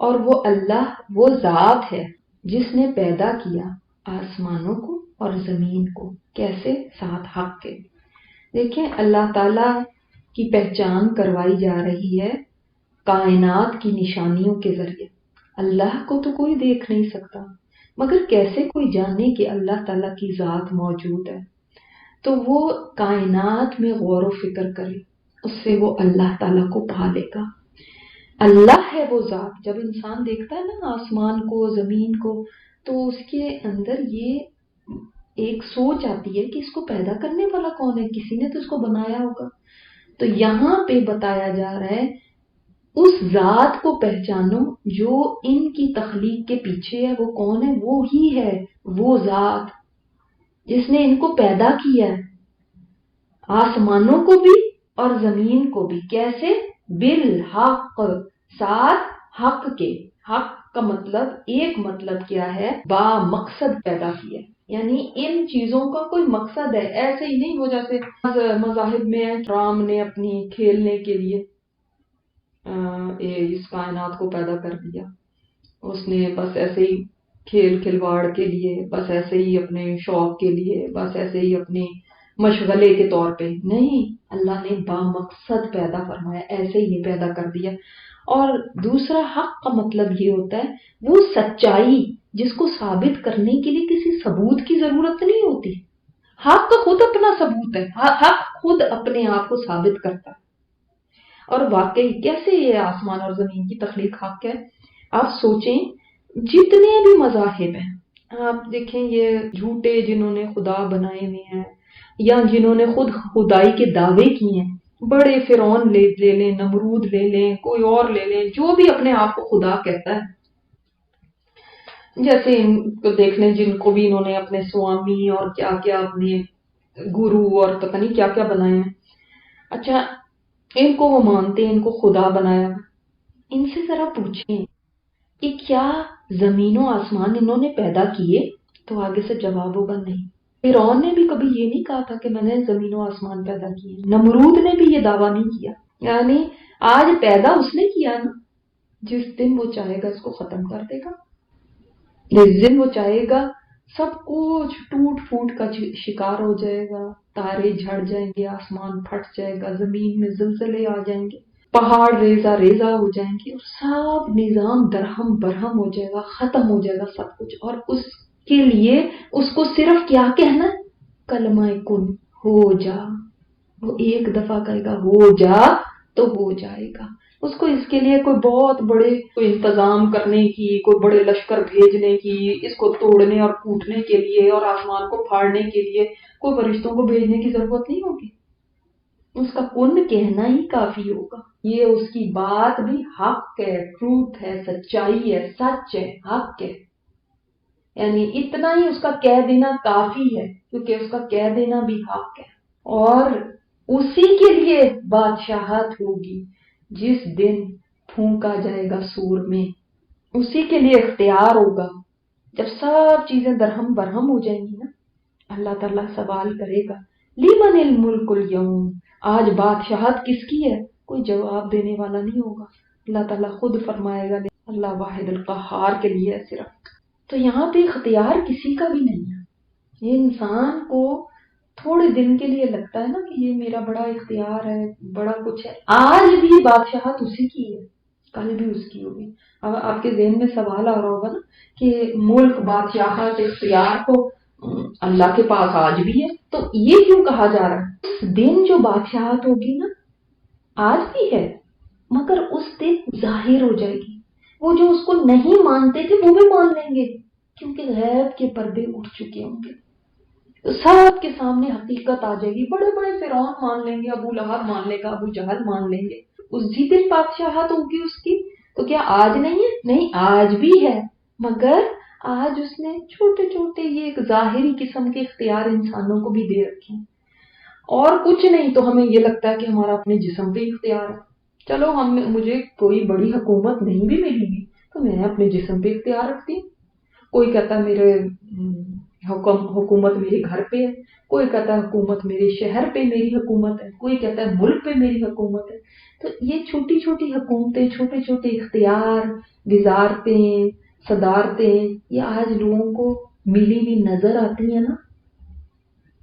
اور وہ اللہ وہ ذات ہے جس نے پیدا کیا آسمانوں کو اور زمین کو، کیسے؟ ساتھ حق کے۔ دیکھیں اللہ تعالیٰ کی پہچان کروائی جا رہی ہے کائنات کی نشانیوں کے ذریعے۔ اللہ کو تو کوئی دیکھ نہیں سکتا، مگر کیسے کوئی جانے کہ اللہ تعالیٰ کی ذات موجود ہے؟ تو وہ کائنات میں غور و فکر کرے، اس سے وہ اللہ تعالیٰ کو پا لے گا۔ اللہ ہے وہ ذات۔ جب انسان دیکھتا ہے نا آسمان کو، زمین کو، تو اس کے اندر یہ ایک سوچ آتی ہے کہ اس کو پیدا کرنے والا کون ہے؟ کسی نے تو اس کو بنایا ہوگا۔ تو یہاں پہ بتایا جا رہا ہے اس ذات کو پہچانو جو ان کی تخلیق کے پیچھے ہے۔ وہ کون ہے؟ وہ ہی ہے وہ ذات جس نے ان کو پیدا کیا ہے، آسمانوں کو بھی اور زمین کو بھی۔ کیسے؟ بالحق، ساتھ حق کے۔ حق کا مطلب، ایک مطلب کیا ہے؟ با مقصد پیدا کیا، یعنی ان چیزوں کا کوئی مقصد ہے، ایسے ہی نہیں وہ جیسے مذاہب میں رام نے اپنی کھیلنے کے لیے اس کائنات کو پیدا کر دیا، اس نے بس ایسے ہی کھیل کھلواڑ کے لیے، بس ایسے ہی اپنے شوق کے لیے، بس ایسے ہی اپنے مشغلے کے طور پہ نہیں، اللہ نے با مقصد پیدا فرمایا، ایسے ہی نہیں پیدا کر دیا۔ اور دوسرا حق کا مطلب یہ ہوتا ہے وہ سچائی جس کو ثابت کرنے کے لیے کسی ثبوت کی ضرورت نہیں ہوتی۔ حق خود اپنا ثبوت ہے، حق خود اپنے آپ کو ثابت کرتا ہے۔ اور واقعی کیسے یہ آسمان اور زمین کی تخلیق حق ہے؟ آپ سوچیں، جتنے بھی مذاہب ہیں، آپ دیکھیں یہ جھوٹے جنہوں نے خدا بنائے ہوئے ہیں یا جنہوں نے خود خدائی کے دعوے کیے ہیں، بڑے فرعون لے لیں، نمرود لے لیں، کوئی اور لے لیں، جو بھی اپنے آپ کو خدا کہتا ہے، جیسے ان کو دیکھ لیں جن کو بھی انہوں نے اپنے سوامی اور کیا کیا اپنے گرو اور پتہ نہیں کیا کیا بنائے ہیں۔ اچھا، ان کو وہ مانتے ہیں، ان کو خدا بنایا، ان سے ذرا پوچھیں کہ کیا زمین و آسمان انہوں نے پیدا کیے؟ تو آگے سے جواب ہوگا نہیں۔ فرعون نے بھی کبھی یہ نہیں کہا تھا کہ میں نے زمین و آسمان پیدا کیے، نمرود نے بھی یہ دعویٰ نہیں کیا۔ یعنی آج پیدا اس نے کیا نا، جس دن وہ چاہے گا اس کو ختم کر دے گا، جس دن وہ چاہے گا سب کچھ ٹوٹ پھوٹ کا شکار ہو جائے گا، تارے جھڑ جائیں گے، آسمان پھٹ جائے گا، زمین میں زلزلے آ جائیں گے، پہاڑ ریزہ ریزہ ہو جائیں گے، اور سب نظام درہم برہم ہو جائے گا، ختم ہو جائے گا سب کچھ۔ اور اس کے لیے اس کو صرف کیا کہنا ہے؟ کلمہ کن، ہو جا۔ وہ ایک دفعہ کہے گا ہو جا تو ہو جائے گا۔ اس کو اس کے لیے کوئی بہت بڑے کوئی انتظام کرنے کی، کوئی بڑے لشکر بھیجنے کی، اس کو توڑنے اور کوٹنے کے لیے اور آسمان کو پھاڑنے کے لیے کوئی فرشتوں کو بھیجنے کی ضرورت نہیں ہوگی۔ اس کا کن کہنا ہی کافی ہوگا۔ یہ اس کی بات بھی حق ہے، ٹروتھ ہے، سچائی ہے، سچ ہے، حق ہے، یعنی اتنا ہی اس کا کہہ دینا کافی ہے، کیونکہ اس کا کہہ دینا بھی حق ہے۔ اور اسی کے لیے بادشاہت ہوگی جس دن پھونکا جائے گا سور میں، اسی کے لیے اختیار ہوگا۔ جب سب چیزیں درہم برہم ہو جائیں گی نا، اللہ تعالیٰ سوال کرے گا لمن الملک اليوم، آج بادشاہت کس کی ہے؟ کوئی جواب دینے والا نہیں ہوگا۔ اللہ تعالیٰ خود فرمائے گا اللہ واحد القہار کے لیے ہے صرف۔ تو یہاں پہ اختیار کسی کا بھی نہیں ہے۔ یہ انسان کو تھوڑے دن کے لیے لگتا ہے نا کہ یہ میرا بڑا اختیار ہے، بڑا کچھ ہے، آج بھی بادشاہت اسی کی ہے، کل بھی اس کی ہوگی۔ اب آپ کے ذہن میں سوال آ رہا ہوگا نا کہ ملک، بادشاہت، اختیار تو اللہ کے پاس آج بھی ہے، تو یہ کیوں کہا جا رہا ہے؟ اس دن جو بادشاہت ہوگی نا، آج بھی ہے، مگر اس دن ظاہر ہو جائے گی۔ وہ جو اس کو نہیں مانتے تھے وہ بھی مان لیں گے، کیونکہ غیب کے پردے اٹھ چکے ہوں گے، تو سب کے سامنے حقیقت آ جائے گی۔ بڑے بڑے فرعون مان لیں گے، ابو لہب مان لے گا، ابو جہل مان لیں گے، اسی دن بادشاہت ہوگی اس کی۔ تو کیا آج نہیں ہے؟ نہیں، آج بھی ہے، مگر آج اس نے چھوٹے چھوٹے یہ ایک ظاہری قسم کے اختیار انسانوں کو بھی دے رکھے ہیں، اور کچھ نہیں۔ تو ہمیں یہ لگتا ہے کہ ہمارا اپنے جسم پہ اختیار ہے، چلو مجھے کوئی بڑی حکومت نہیں بھی ملے گی تو میں اپنے جسم پہ اختیار رکھتی ہوں۔ کوئی کہتا ہے میرے حکومت میرے گھر پہ ہے، کوئی کہتا ہے حکومت میرے شہر پہ میری حکومت ہے، کوئی کہتا ہے ملک پہ میری حکومت ہے، تو یہ چھوٹی چھوٹی حکومتیں، چھوٹے چھوٹے اختیار، وزارتیں، صدارتیں، یہ آج لوگوں کو ملی ہوئی نظر آتی ہیں نا،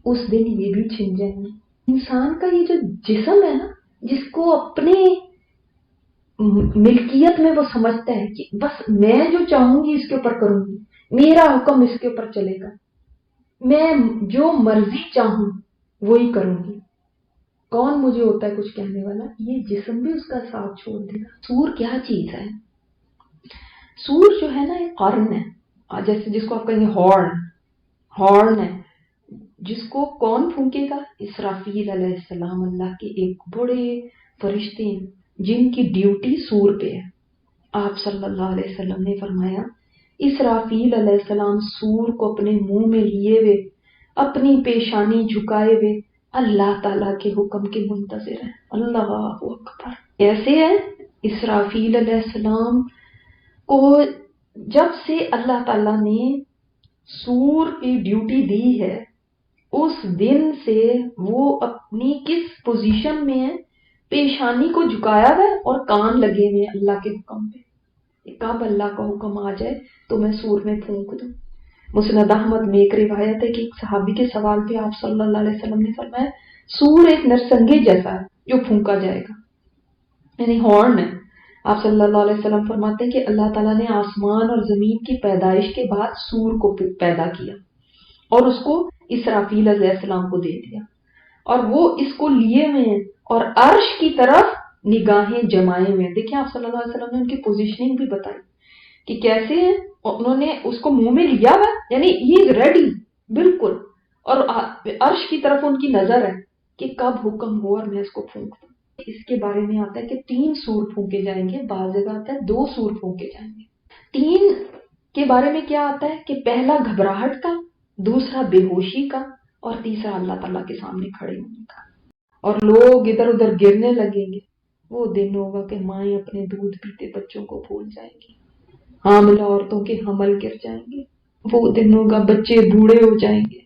اس دن یہ بھی چھن جائیں گے۔ انسان کا یہ جو جسم ہے نا، جس کو اپنے ملکیت میں وہ سمجھتا ہے کہ بس میں جو چاہوں گی اس کے اوپر کروں گی، میرا حکم اس کے اوپر چلے گا، میں جو مرضی چاہوں وہی کروں گی، کون مجھے ہوتا ہے کچھ کہنے والا؟ یہ جسم بھی اس کا ساتھ چھوڑ دے گا۔ سور کیا چیز ہے؟ سور جو ہے نا ایک قرن ہے، جیسے جس کو آپ کہیں گے ہارن ہے، جس کو کون پھونکے گا؟ اسرافیل علیہ السلام، اللہ کے ایک بڑے فرشتے ہیں جن کی ڈیوٹی سور پہ ہے۔ آپ صلی اللہ علیہ وسلم نے فرمایا اسرافیل علیہ السلام سور کو اپنے منہ میں لیے ہوئے، اپنی پیشانی جھکائے ہوئے اللہ تعالیٰ کے حکم کے منتظر ہیں۔ اللہ اکبر! ایسے ہے اسرافیل علیہ السلام کو جب سے اللہ تعالیٰ نے سور کی ڈیوٹی دی ہے، اس دن سے وہ اپنی کس پوزیشن میں ہے؟ پیشانی کو جھکایا ہے اور کان لگے ہوئے اللہ کے حکم پہ، کب اللہ کا حکم آ جائے تو میں سور میں پھونک دوں۔ مسند احمد میں ایک روایت ہے کہ ایک صحابی کے سوال پہ آپ صلی اللہ علیہ وسلم نے فرمایا سور ایک نرسنگے جیسا ہے جو پھونکا جائے گا، یعنی ہارن ہے۔ آپ صلی اللہ علیہ وسلم فرماتے ہیں کہ اللہ تعالیٰ نے آسمان اور زمین کی پیدائش کے بعد سور کو پیدا کیا اور اس کو اسرافیل علیہ السلام کو دے دیا، اور وہ اس کو لیے ہوئے ہیں اور عرش کی طرف نگاہیں جمائے ہوئے ہیں۔ دیکھیں آپ صلی اللہ علیہ وسلم نے ان کی پوزیشننگ بھی بتائی کہ کیسے ہیں، انہوں نے اس کو منہ میں لیا ہوا، یعنی ہی از ریڈی بالکل، اور عرش کی طرف ان کی نظر ہے کہ کب حکم ہو اور میں اس کو پھونک دوں۔ اس کے بارے میں آتا ہے کہ 3 سور پھونکے جائیں گے، بعض جگہ آتا ہے 2 سور پھونکے جائیں گے۔ 3 کے بارے میں کیا آتا ہے کہ پہلا گھبراہٹ کا، دوسرا بے ہوشی کا، اور تیسرا اللہ تعالیٰ کے سامنے کھڑے ہونے کا، اور لوگ ادھر ادھر گرنے لگیں گے۔ وہ دن ہوگا کہ مائیں اپنے دودھ پیتے بچوں کو بھول جائیں گی، حاملہ عورتوں کے حمل گر جائیں گے۔ وہ دن ہوگا بچے بوڑھے ہو جائیں گے،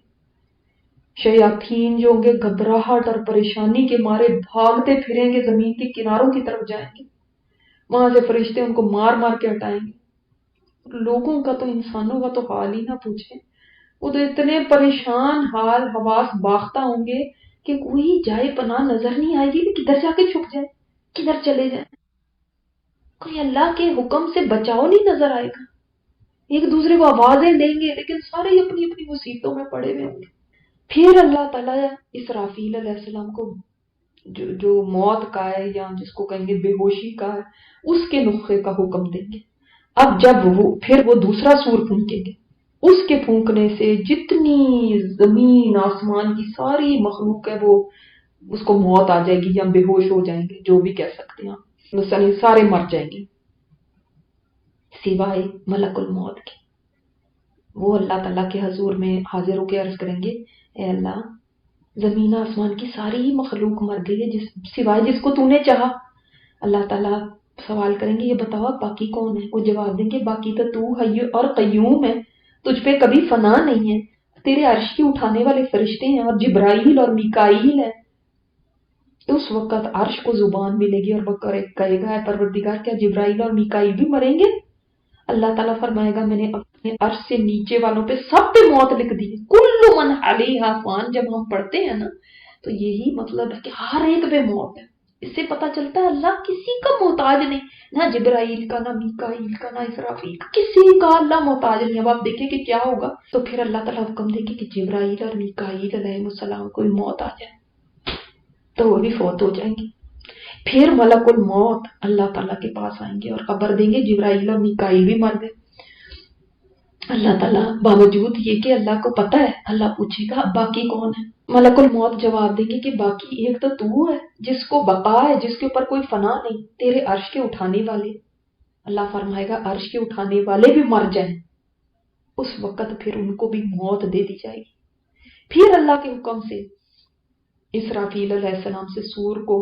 شیاطین جو ہوں گے گھبراہٹ اور پریشانی کے مارے بھاگتے پھریں گے، زمین کے کناروں کی طرف جائیں گے، وہاں سے فرشتے ان کو مار مار کے ہٹائیں گے۔ لوگوں کا تو، انسانوں کا تو حال ہی نہ پوچھیں، وہ تو اتنے پریشان حال حواس باختہ ہوں گے کہ کوئی جائے پناہ نظر نہیں آئے گی کہ کدھر جا کے چھپ جائے، کدھر چلے جائیں، کوئی اللہ کے حکم سے بچاؤ نہیں نظر آئے گا۔ ایک دوسرے کو آوازیں دیں گے لیکن سارے ہی اپنی اپنی مصیبتوں میں پڑے ہوئے ہوں گے۔ پھر اللہ تعالیٰ اسرافیل علیہ السلام کو جو موت کا ہے یا جس کو کہیں گے بے ہوشی کا ہے، اس کے نفخے کا حکم دیں گے۔ اب جب پھر وہ دوسرا سور پھونکیں گے، اس کے پھونکنے سے جتنی زمین آسمان کی ساری مخلوق ہے وہ اس کو موت آ جائے گی یا بے ہوش ہو جائیں گے، جو بھی کہہ سکتے ہیں مثلا سارے مر جائیں گے سوائے ملک الموت کے۔ وہ اللہ تعالیٰ کے حضور میں حاضر ہو کے عرض کریں گے اے اللہ، زمین آسمان کی ساری ہی مخلوق مر گئی ہے سوائے جس کو تو نے چاہا۔ اللہ تعالیٰ سوال کریں گے یہ بتاؤ باقی کون ہے؟ وہ جواب دیں گے باقی تو حی اور قیوم ہے، تجھ پہ کبھی فنا نہیں ہے، تیرے عرش کی اٹھانے والے فرشتے ہیں اور جبرائیل اور میکائیل ہے۔ تو اس وقت عرش کو زبان ملے گی اور وہ کہے گا اے پروردگار کیا جبرائیل اور میکائیل بھی مریں گے؟ اللہ تعالیٰ فرمائے گا میں نے اپنے عرش سے نیچے والوں پہ سب پہ موت لکھ دی ہے، کل من علیہا فان۔ جب ہم پڑھتے ہیں نا تو یہی مطلب ہے کہ ہر ایک پہ موت ہے۔ اس سے پتہ چلتا ہے اللہ کسی کا محتاج نہیں، نہ جبرائیل کا، نہ میکائیل کا، نہ اسرافیل کا، کسی کا اللہ محتاج نہیں۔ اب آپ دیکھیں کہ کیا ہوگا، تو پھر اللہ تعالیٰ حکم دے گی کہ جبرائیل اور میکائیل علیہ السلام کو موت آ جائے تو وہ بھی فوت ہو جائیں گے۔ پھر ملک الموت اللہ تعالیٰ کے پاس آئیں گے اور خبر دیں گے جبرائیل اور میکائیل بھی مر گئے۔ اللہ تعالیٰ باوجود یہ کہ اللہ کو پتہ ہے، اللہ پوچھے گا اب باقی کون ہے؟ ملک الموت جواب دیں گے کہ باقی ایک تو ہے جس کو بقا ہے، جس کے اوپر کوئی فنا نہیں، تیرے عرش کے اٹھانے والے۔ اللہ فرمائے گا عرش کے اٹھانے والے بھی مر جائیں، اس وقت پھر ان کو بھی موت دے دی جائے گی۔ پھر اللہ کے حکم سے اسرافیل علیہ السلام سے سور کو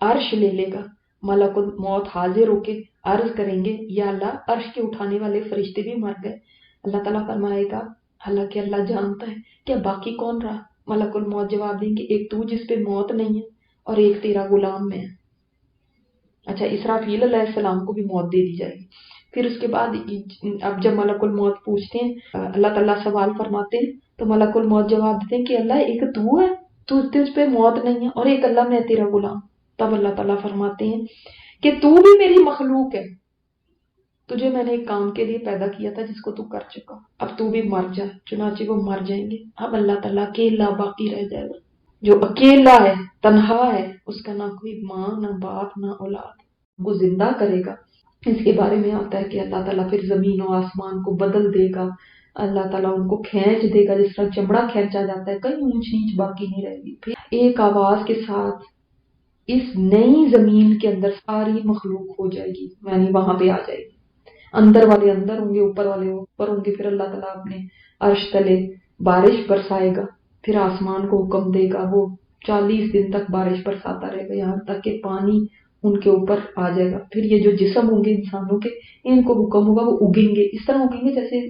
عرش لے لے گا، ملک الموت حاضر ہو کے عرض کریں گے یا اللہ عرش کے اٹھانے والے فرشتے بھی مر گئے۔ اللہ تعالیٰ فرمائے گا حالانکہ اللہ جانتا ہے کہ باقی کون رہا؟ ملک الموت جواب دیں گے ایک تو جس پہ موت نہیں ہے اور ایک تیرا غلام میں ہے۔ اچھا اسرافیل علیہ السلام کو بھی موت دے دی جائے گی. پھر اس کے بعد اب جب ملک الموت پوچھتے ہیں اللہ تعالیٰ سوال فرماتے ہیں تو ملک الموت جواب دیتے ہیں کہ اللہ ایک تو ہے، تجھ پہ موت نہیں ہے، اور ایک اللہ میں تیرا غلام. تب اللہ تعالیٰ فرماتے ہیں کہ تو بھی میری مخلوق ہے، تجھے میں نے ایک کام کے لیے پیدا کیا تھا جس کو تو کر چکا، اب تو بھی مر جا. چنانچہ وہ مر جائیں گے. اب اللہ تعالیٰ اکیلا باقی رہ جائے گا، جو اکیلا ہے، تنہا ہے، اس کا نہ کوئی ماں نہ باپ نہ اولاد. وہ زندہ کرے گا. اس کے بارے میں آتا ہے کہ اللہ تعالیٰ پھر زمین و آسمان کو بدل دے گا، اللہ تعالیٰ ان کو کھینچ دے گا جس طرح چمڑا کھینچا جاتا ہے، کہیں اونچ نیچ باقی نہیں رہے گی. پھر ایک آواز کے ساتھ اس نئی زمین کے اندر ساری مخلوق ہو جائے گی، یعنی وہاں پہ آ جائے گی. اندر والے اندر ہوں گے، اوپر والے اوپر ہوں گے. پھر اللہ تعالیٰ اپنے عرش تلے بارش برسائے گا. پھر آسمان کو حکم دے گا، وہ 40 دن تک بارش برساتا رہے گا یہاں تک کہ پانی ان کے اوپر آ جائے گا. پھر یہ جو جسم ہوں گے انسانوں کے، ان کو حکم ہوگا وہ اگیں گے. اس طرح اگیں گے جیسے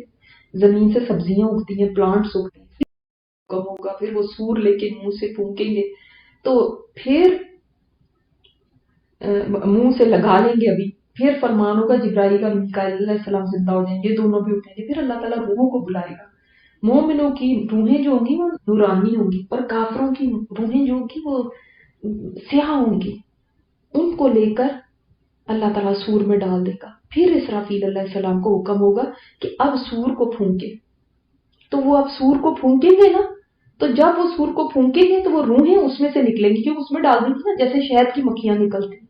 زمین سے سبزیاں اگتی ہیں، پلانٹس اگتے ہیں. حکم ہوگا، پھر وہ سور لے کے منہ سے پھونکیں گے تو پھر منہ سے لگا لیں گے ابھی. پھر فرمان ہوگا جبرائیل اور میکائیل علیہ السلام زندہ ہو جائیں گے، دونوں بھی اٹھیں گے. پھر اللہ تعالیٰ روحوں کو بلائے گا. مومنوں کی روحیں جو ہوں گی وہ نورانی ہوں گی، اور کافروں کی روحیں جو ہوں گی وہ سیاہ ہوں گی. ان کو لے کر اللہ تعالیٰ سور میں ڈال دے گا. پھر اسرافیل علیہ السلام کو حکم ہوگا کہ اب سور کو پھونکے. تو وہ اب سور کو پھونکیں گے نا، تو جب وہ سور کو پھونکیں گے تو وہ روحیں اس میں سے نکلیں گی، کیونکہ اس میں ڈال دیں گی نا جیسے شہد کی مکھیاں نکلتی ہیں.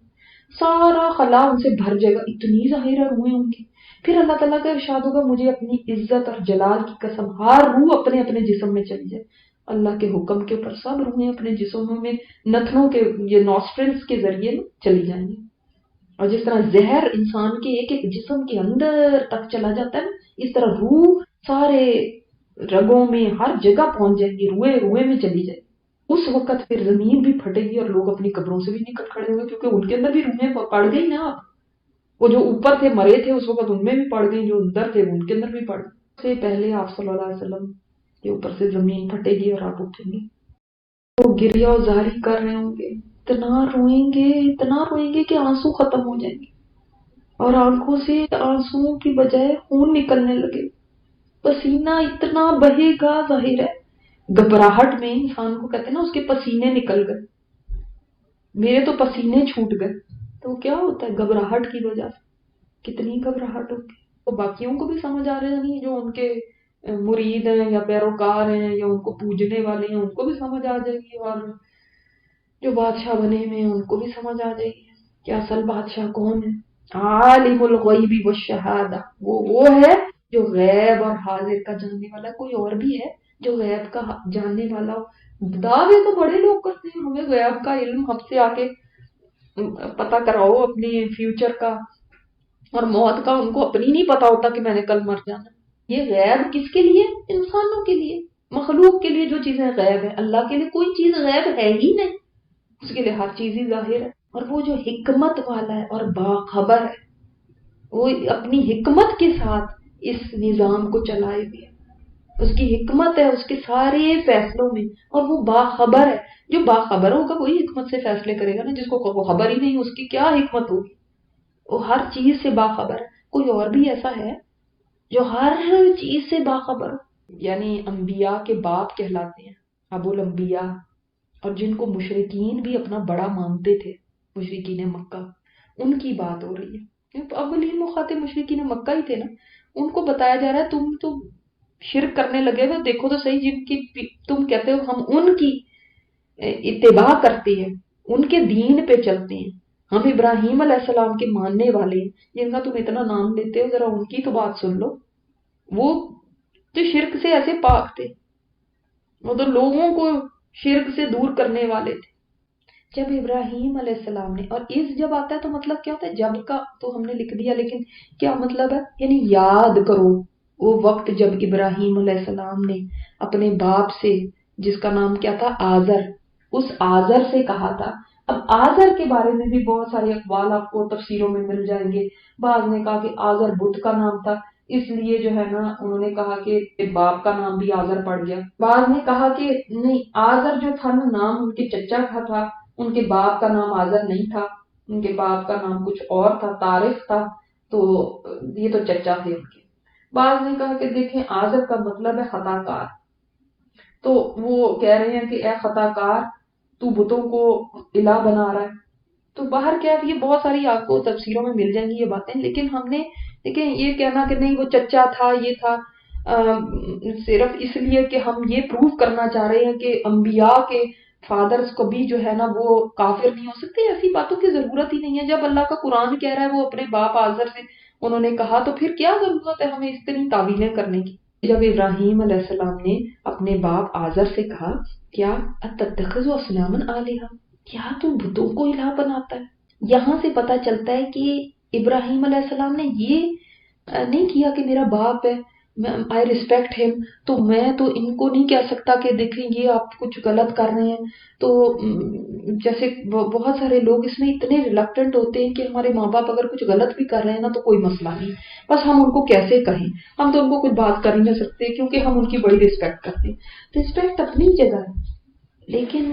سارا خلا ان سے بھر جائے گا، اتنی ظاہرہ روحیں ہوں گی. پھر اللہ تعالیٰ کا ارشاد ہوگا مجھے اپنی عزت اور جلال کی قسم ہر روح اپنے اپنے جسم میں چلی جائے. اللہ کے حکم کے اوپر سب روحیں اپنے جسموں میں نتنوں کے یہ نوسٹرلز کے ذریعے چلی جائیں گی. اور جس طرح زہر انسان کے ایک ایک جسم کے اندر تک چلا جاتا ہے نا، اس طرح روح سارے رگوں میں ہر جگہ پہنچ جائے گی، روئے روئے میں چلی جائے گی. اس وقت پھر زمین بھی پھٹے گی اور لوگ اپنی قبروں سے بھی نکل کھڑے ہوں گے، کیونکہ ان کے اندر بھی روحیں پڑ گئی نا. اب وہ جو اوپر تھے مرے تھے اس وقت ان میں بھی پڑ گئی، جو اندر تھے ان کے اندر بھی پڑ گئی. سے پہلے آپ صلی اللہ علیہ وسلم کے اوپر سے زمین پھٹے گی اور آپ اٹھیں گے. وہ گریہ و زاری کر رہے ہوں گے، اتنا روئیں گے کہ آنسو ختم ہو جائیں گے، اور آنکھوں سے آنسو کی بجائے خون نکلنے لگے. پسینہ اتنا بہے گا، ظاہر ہے گھبراہٹ میں انسان کو کہتے ہیں نا اس کے پسینے نکل گئے. میرے تو پسینے چھوٹ گئے. تو کیا ہوتا ہے گھبراہٹ کی وجہ سے، کتنی گھبراہٹ ہوگی. تو باقیوں کو بھی سمجھ آ رہا نہیں، جو ان کے مرید ہیں یا پیروکار ہیں یا ان کو پوجنے والے ہیں ان کو بھی سمجھ آ جائے گی، اور جو بادشاہ بنے ہوئے ہیں ان کو بھی سمجھ آ جائے گی کہ اصل بادشاہ کون ہے. عالم الغیب والشہادہ، وہ ہے جو غیب اور حاضر کا جاننے والا ہے. کوئی اور بھی ہے جو غیب کا جاننے والا ہو؟ دعوے تو بڑے لوگ کرتے ہیں ہمیں غیب کا علم، ہم سے آ کے پتہ کراؤ اپنی فیوچر کا اور موت کا. ان کو اپنی نہیں پتا ہوتا کہ میں نے کل مر جانا. یہ غیب کس کے لیے؟ انسانوں کے لیے، مخلوق کے لیے جو چیزیں غیب ہیں. اللہ کے لیے کوئی چیز غیب ہے ہی نہیں، اس کے لیے ہر چیز ہی ظاہر ہے. اور وہ جو حکمت والا ہے اور باخبر ہے، وہ اپنی حکمت کے ساتھ اس نظام کو چلائے ہوئے. اس کی حکمت ہے اس کے سارے فیصلوں میں، اور وہ باخبر ہے. جو باخبر ہوگا وہی حکمت سے فیصلے کرے گا نا، جس کو خبر ہی نہیں اس کی کیا حکمت ہوگی. وہ ہر چیز سے باخبر ہے. کوئی اور بھی ایسا ہے جو ہر چیز سے باخبر ہو؟ یعنی انبیاء کے باپ کہلاتے ہیں ابو الانبیاء، اور جن کو مشرکین بھی اپنا بڑا مانتے تھے، مشرکین مکہ. ان کی بات ہو رہی ہے. اولین مخاطب مشرکین مکہ ہی تھے نا. ان کو بتایا جا رہا ہے تم تو شرک کرنے لگے ہوئے، دیکھو تو صحیح، جن کی تم کہتے ہو ہم ان کی اتباع کرتے ہیں، ان کے دین پہ چلتے ہیں، ہم ابراہیم علیہ السلام کے ماننے والے ہیں، جن کا تم اتنا نام لیتے ہو، ذرا ان کی تو بات سن لو. وہ تو شرک سے ایسے پاک تھے، وہ تو لوگوں کو شرک سے دور کرنے والے تھے. جب ابراہیم علیہ السلام نے، اور اس جب آتا ہے تو مطلب کیا ہوتا ہے؟ جب کا تو ہم نے لکھ دیا، لیکن کیا مطلب ہے؟ یعنی یاد کرو وہ وقت جب ابراہیم علیہ السلام نے اپنے باپ سے، جس کا نام کیا تھا؟ آزر، اس آزر سے کہا تھا. اب آزر کے بارے میں بھی بہت سارے اقوال آپ کو تفسیروں میں مل جائیں گے. بعض نے کہا کہ آزر بت کا نام تھا، اس لیے جو ہے نا انہوں نے کہا کہ باپ کا نام بھی آزر پڑ گیا. بعض نے کہا کہ نہیں، آزر جو تھا نا نام ان کے چچا کا تھا، ان کے باپ کا نام آزر نہیں تھا. ان کے باپ کا نام کچھ اور تھا، طارق تھا، تو یہ تو چچا تھے ان کے۔ بعض نے کہا کہ دیکھیں آزر کا مطلب ہے خطا کار، تو وہ کہہ رہے ہیں کہ اے خطا کار تو بتوں کو الہ بنا رہا ہے۔ تو باہر کیا ہے، یہ بہت ساری آپ کو تفسیروں میں مل جائیں گی یہ باتیں، لیکن ہم نے دیکھیں یہ کہنا کہ نہیں وہ چچا تھا یہ تھا، صرف اس لیے کہ ہم یہ پروف کرنا چاہ رہے ہیں کہ انبیاء کے فادرز کبھی جو ہے نا وہ کافر نہیں ہو سکتے، ایسی باتوں کی ضرورت ہی نہیں ہے۔ جب اللہ کا قرآن کہہ رہا ہے وہ اپنے باپ آزر سے انہوں نے کہا، تو پھر کیا ضرورت ہے ہمیں اس طرح تعویلیں کرنے کی۔ جب ابراہیم علیہ السلام نے اپنے باپ آزر سے کہا کیا اتتخذ اصناما آلہہ، کیا تم بتوں کو الہ بناتا ہے، یہاں سے پتہ چلتا ہے کہ ابراہیم علیہ السلام نے یہ نہیں کیا کہ میرا باپ ہے، آئی ریسپیکٹ ہم، تو میں تو ان کو نہیں کہہ سکتا کہ دیکھیں یہ آپ کچھ غلط کر رہے ہیں۔ تو جیسے بہت سارے لوگ اس میں اتنے ریلکٹنٹ ہوتے ہیں کہ ہمارے ماں باپ اگر کچھ غلط بھی کر رہے ہیں نا تو کوئی مسئلہ نہیں، بس ہم ان کو کیسے کہیں، ہم تو ان کو کچھ بات کر نہیں سکتے کیونکہ ہم ان کی بڑی رسپیکٹ کرتے ہیں۔ رسپیکٹ اپنی جگہ ہے، لیکن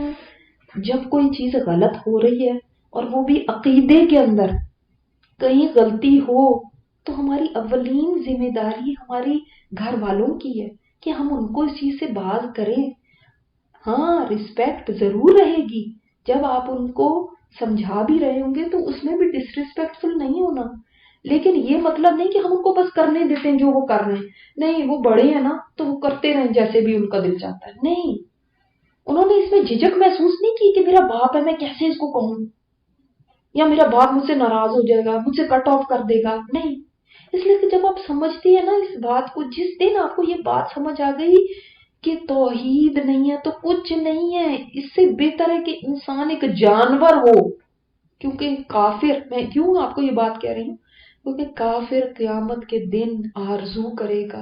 جب کوئی چیز غلط ہو رہی ہے اور وہ بھی عقیدے کے اندر کہیں غلطی ہو، تو ہماری اولین ذمہ داری ہماری گھر والوں کی ہے کہ ہم ان کو اس چیز سے باز کریں۔ ہاں رسپیکٹ ضرور رہے گی، جب آپ ان کو سمجھا بھی رہے ہوں گے تو اس میں بھی ڈس ریسپیکٹفل نہیں ہونا، لیکن یہ مطلب نہیں کہ ہم ان کو بس کرنے دیتے ہیں جو وہ کر رہے ہیں، نہیں وہ بڑے ہیں نا تو وہ کرتے رہیں جیسے بھی ان کا دل چاہتا ہے، نہیں۔ انہوں نے اس میں جھجک محسوس نہیں کی کہ میرا باپ ہے میں کیسے اس کو کہوں، یا میرا باپ مجھ سے ناراض ہو جائے گا مجھ سے کٹ آف کر دے گا، نہیں۔ اس لیے کہ جب آپ سمجھتی ہیں نا اس بات کو، جس دن آپ کو یہ بات سمجھ آ گئی کہ توحید نہیں ہے تو کچھ نہیں ہے، اس سے بہتر ہے کہ انسان ایک جانور ہو، کیونکہ کافر، میں کیوں آپ کو یہ بات کہہ رہی ہوں کیونکہ کافر قیامت کے دن آرزو کرے گا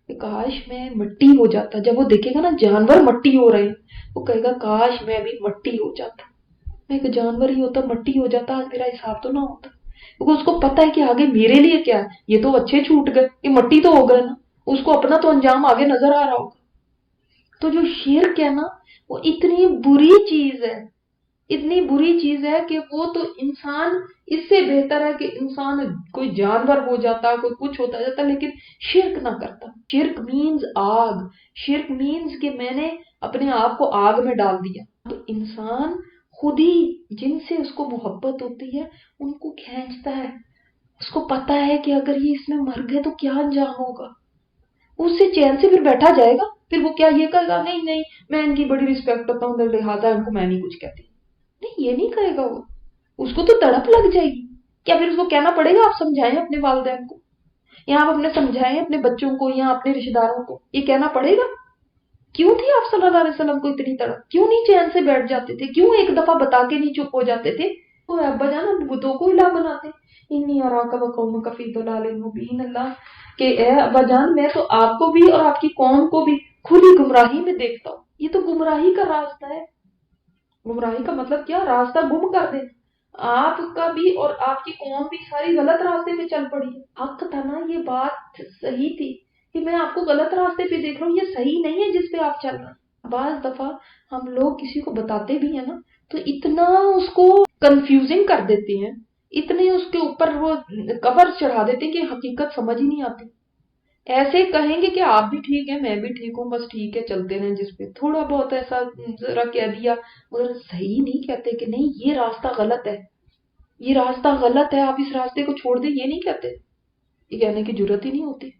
کہ کاش میں مٹی ہو جاتا، جب وہ دیکھے گا نا جانور مٹی ہو رہے ہیں وہ کہے گا کاش میں بھی مٹی ہو جاتا، میں ایک جانور ہی ہوتا مٹی ہو جاتا، آج میرا حساب تو نہ ہوتا، کیونکہ اس کو پتا ہے کہ آگے میرے لیے کیا ہے، یہ تو اچھے چھوٹ گئے، یہ مٹی تو ہو گئے نا، اس کو اپنا تو انجام آگے نظر آ رہا ہوگا۔ تو جو شرک ہے نا وہ اتنی بری چیز ہے، اتنی بری چیز ہے کہ وہ تو انسان، اس سے بہتر ہے کہ انسان کوئی جانور ہو جاتا، کوئی کچھ ہوتا جاتا، لیکن شرک نہ کرتا۔ شرک مینز آگ، شرک مینز کہ میں نے اپنے آپ کو آگ میں ڈال دیا۔ تو انسان خود ہی جن سے اس کو محبت ہوتی ہے ان کو کھینچتا ہے، اس کو پتا ہے کہ اگر یہ اس میں مر گئے تو کیا انجام ہوگا، اس سے چین سے پھر بیٹھا جائے گا، پھر وہ کیا یہ کہے گا نہیں نہیں میں ان کی بڑی رسپیکٹ کرتا ہوں لہٰذا ان کو میں نہیں کچھ کہتی، نہیں یہ نہیں کہے گا وہ، اس کو تو تڑپ لگ جائے گی۔ کیا پھر اس کو کہنا پڑے گا آپ سمجھائیں اپنے والدین کو، یا آپ اپنے سمجھائیں اپنے بچوں کو یا اپنے رشتے داروں کو، یہ کہنا پڑے گا؟ کیوں تھی آپ صلی اللہ علیہ وسلم کو اتنی تڑپ، کیوں نہیں چین سے بیٹھ جاتے تھے، کیوں ایک دفعہ بتا کے نہیں چپ ہو جاتے تھے؟ وہ ابا جان بتوں کو الہ بناتے، انی اراک وقومک فی ضلال مبین، اللہ کہ اے ابا جان میں تو آپ کو بھی اور آپ کی قوم کو بھی کھلی گمراہی میں دیکھتا ہوں، یہ تو گمراہی کا راستہ ہے۔ گمراہی کا مطلب کیا؟ راستہ گم کر دینا، آپ کا بھی اور آپ کی قوم بھی ساری غلط راستے پہ چل پڑی ہے۔ حق تھا نا، یہ بات صحیح تھی کہ میں آپ کو غلط راستے پہ دیکھ رہا ہوں، یہ صحیح نہیں ہے جس پہ آپ چل رہے ہیں۔ بعض دفعہ ہم لوگ کسی کو بتاتے بھی ہیں نا تو اتنا اس کو کنفیوزنگ کر دیتے ہیں، اتنے اس کے اوپر وہ کور چڑھا دیتے ہیں کہ حقیقت سمجھ ہی نہیں آتی۔ ایسے کہیں گے کہ آپ بھی ٹھیک ہیں میں بھی ٹھیک ہوں، بس ٹھیک ہے چلتے رہیں، جس پہ تھوڑا بہت ایسا ذرا کہہ دیا، مگر صحیح نہیں کہتے کہ نہیں یہ راستہ غلط ہے، یہ راستہ غلط ہے آپ اس راستے کو چھوڑ دیں، یہ نہیں کہتے، یہ کہنے کی جرت ہی نہیں ہوتی،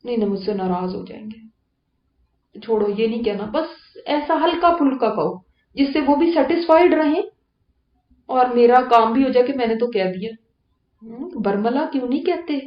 نہیں نہ مجھ سے ناراض ہو جائیں گے، چھوڑو یہ نہیں کہنا، بس ایسا ہلکا پھلکا کہو جس سے وہ بھی سیٹسفائیڈ رہیں اور میرا کام بھی ہو جائے کہ میں نے تو کہہ دیا۔ برملا کیوں نہیں کہتے